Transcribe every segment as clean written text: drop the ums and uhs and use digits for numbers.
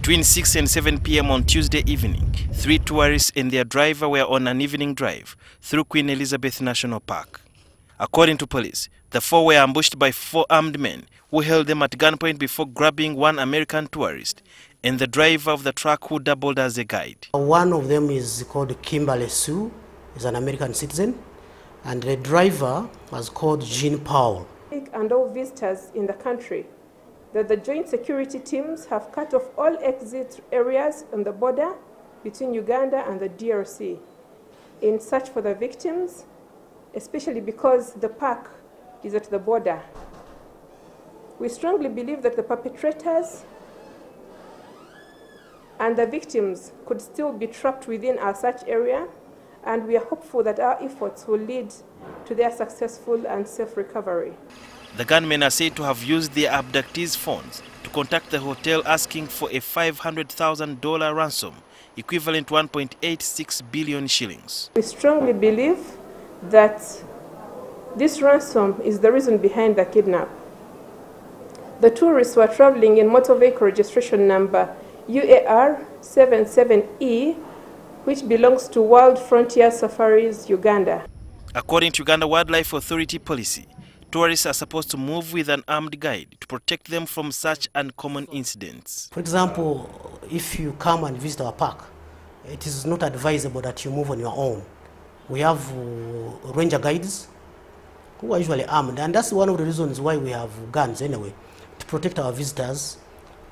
Between 6 and 7 p.m. on Tuesday evening, 3 tourists and their driver were on an evening drive through Queen Elizabeth National Park. According to police, the 4 were ambushed by 4 armed men who held them at gunpoint before grabbing one American tourist and the driver of the truck who doubled as a guide. One of them is called Kimberly Sue, is an American citizen, and the driver was called Jean Paul. And all visitors in the country that the joint security teams have cut off all exit areas on the border between Uganda and the DRC in search for the victims, especially because the park is at the border. We strongly believe that the perpetrators and the victims could still be trapped within our search area, and we are hopeful that our efforts will lead to their successful and safe recovery. The gunmen are said to have used their abductees' phones to contact the hotel asking for a $500,000 ransom, equivalent to 1.86 billion shillings. We strongly believe that this ransom is the reason behind the kidnap. The tourists were traveling in motor vehicle registration number UAR 77E, which belongs to Wild Frontier Safaris, Uganda. According to Uganda Wildlife Authority policy, tourists are supposed to move with an armed guide to protect them from such uncommon incidents. For example, if you come and visit our park, it is not advisable that you move on your own. We have ranger guides who are usually armed, and that's one of the reasons why we have guns anyway, to protect our visitors,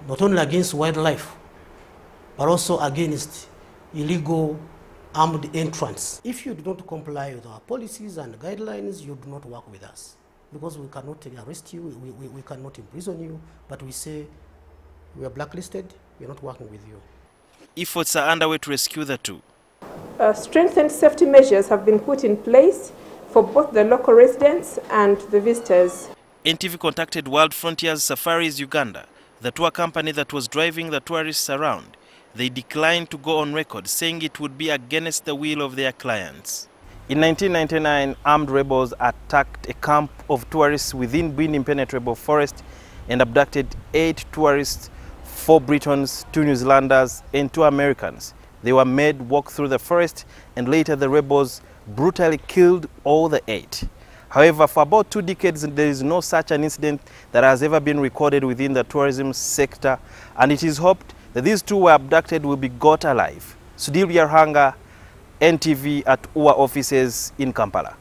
not only against wildlife, but also against illegal armed entrance. If you do not comply with our policies and guidelines, you do not work with us, because we cannot arrest you, we cannot imprison you, but we say we are blacklisted, we are not working with you. Efforts are underway to rescue the 2. Strengthened safety measures have been put in place for both the local residents and the visitors. NTV contacted Wild Frontiers Safaris Uganda, the tour company that was driving the tourists around. They declined to go on record, saying it would be against the will of their clients. In 1999, armed rebels attacked a camp of tourists within Bwindi Impenetrable Forest and abducted 8 tourists, 4 Britons, 2 New Zealanders, and 2 Americans. They were made walk through the forest, and later the rebels brutally killed all the 8. However, for about 2 decades, there is no such an incident that has ever been recorded within the tourism sector, and it is hoped that these 2 were abducted will be got alive. Sudhir Yarhanga, NTV at UA offices in Kampala.